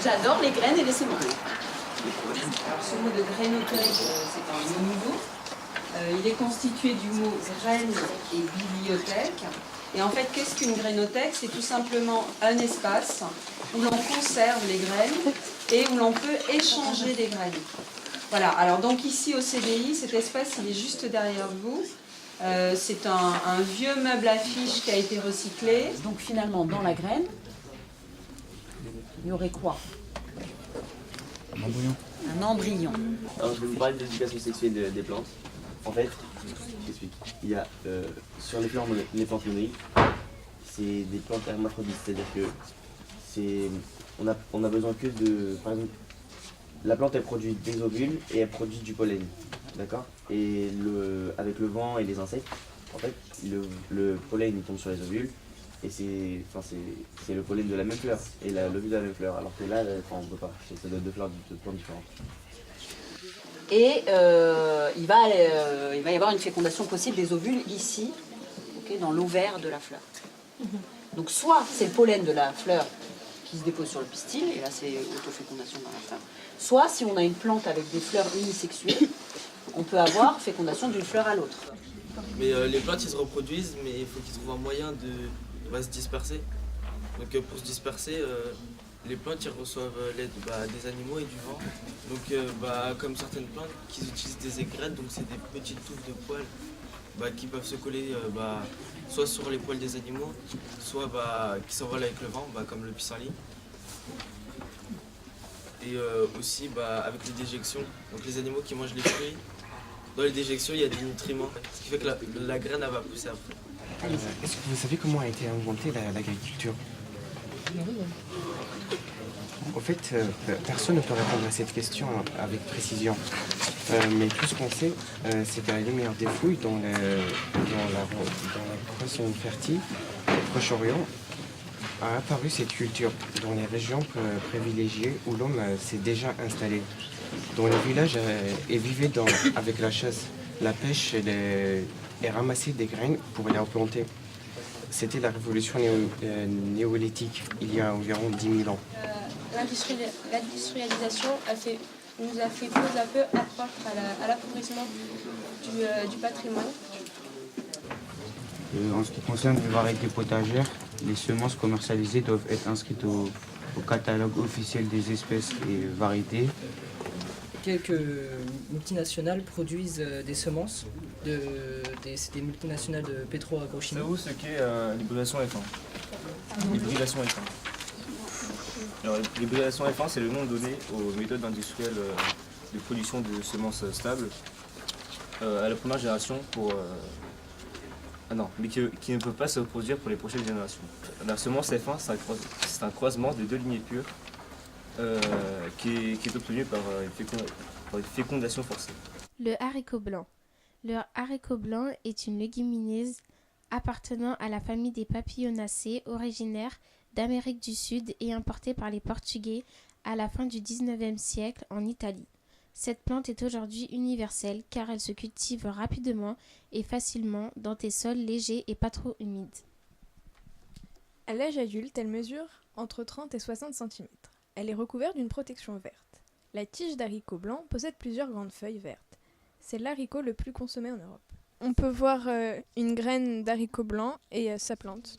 J'adore les graines et les semences. Alors, ce mot de grainothèque, c'est un mot nouveau. Il est constitué du mot graine et bibliothèque. Et en fait, qu'est-ce qu'une grainothèque? C'est tout simplement un espace où l'on conserve les graines et où l'on peut échanger des graines. Voilà, alors donc ici au CDI, cet espace il est juste derrière vous. C'est un vieux meuble à fiches qui a été recyclé. Donc finalement, dans la graine, il y aurait quoi? Un embryon. Un embryon. Alors je vais vous parler de l'éducation sexuelle des plantes. En fait, j'explique. Il y a sur les plantes monodiques, c'est des plantes hermaphrodites, c'est-à-dire que on a besoin que de, par exemple, la plante elle produit des ovules et elle produit du pollen, d'accord? Et avec le vent et les insectes, en fait, le pollen il tombe sur les ovules et c'est le pollen de la même fleur et l'ovule de la même fleur, alors que là, on ne peut pas, c'est deux fleurs de plantes différentes. Et il va y avoir une fécondation possible des ovules ici, okay, dans l'ovaire de la fleur. Donc soit c'est le pollen de la fleur qui se dépose sur le pistil, et là c'est autofécondation dans la fleur. Soit si on a une plante avec des fleurs unisexuées, on peut avoir fécondation d'une fleur à l'autre. Mais les plantes ils se reproduisent, mais il faut qu'ils trouvent un moyen de se disperser. Donc pour se disperser, les plantes ils reçoivent l'aide des animaux et du vent. Donc comme certaines plantes qui utilisent des aigrettes, donc c'est des petites touffes de poils qui peuvent se coller soit sur les poils des animaux, soit qui s'envolent avec le vent, comme le pissenlit. Et aussi avec les déjections, donc les animaux qui mangent les fruits, dans les déjections il y a des nutriments, ce qui fait que la graine elle va pousser après. Est-ce que vous savez comment a été inventée l'agriculture? En fait, personne ne peut répondre à cette question avec précision. Mais tout ce qu'on sait, c'est qu'à la lumière des fouilles dans la Croissance fertile, au Proche-Orient, a apparu cette culture dans les régions privilégiées où l'homme s'est déjà installé. Dans les villages, et vivait avec la chasse, la pêche et ramasser des graines pour les replanter. C'était la révolution néolithique, il y a environ 10 000 ans. L'industrialisation nous a fait peu à peu accroître à l'appauvrissement du patrimoine. En ce qui concerne les variétés potagères, les semences commercialisées doivent être inscrites au catalogue officiel des espèces et variétés. Quelques multinationales produisent des semences, des multinationales de pétro-agrochimie. Savez-vous ce qu'est l'hybridation F1? L'hybridation F1. Alors, l'hybridation F1, c'est le nom donné aux méthodes industrielles de production de semences stables à la première génération mais qui ne peut pas se reproduire pour les prochaines générations. La semence F1, c'est un croisement de deux lignées pures qui est obtenu par une fécondation forcée. Le haricot blanc. Le haricot blanc est une légumineuse appartenant à la famille des papillonacées, originaire d'Amérique du Sud et importée par les Portugais à la fin du XIXe siècle en Italie. Cette plante est aujourd'hui universelle car elle se cultive rapidement et facilement dans des sols légers et pas trop humides. À l'âge adulte, elle mesure entre 30 et 60 cm. Elle est recouverte d'une protection verte. La tige d'haricot blanc possède plusieurs grandes feuilles vertes. C'est l'haricot le plus consommé en Europe. On peut voir une graine d'haricot blanc et sa plante.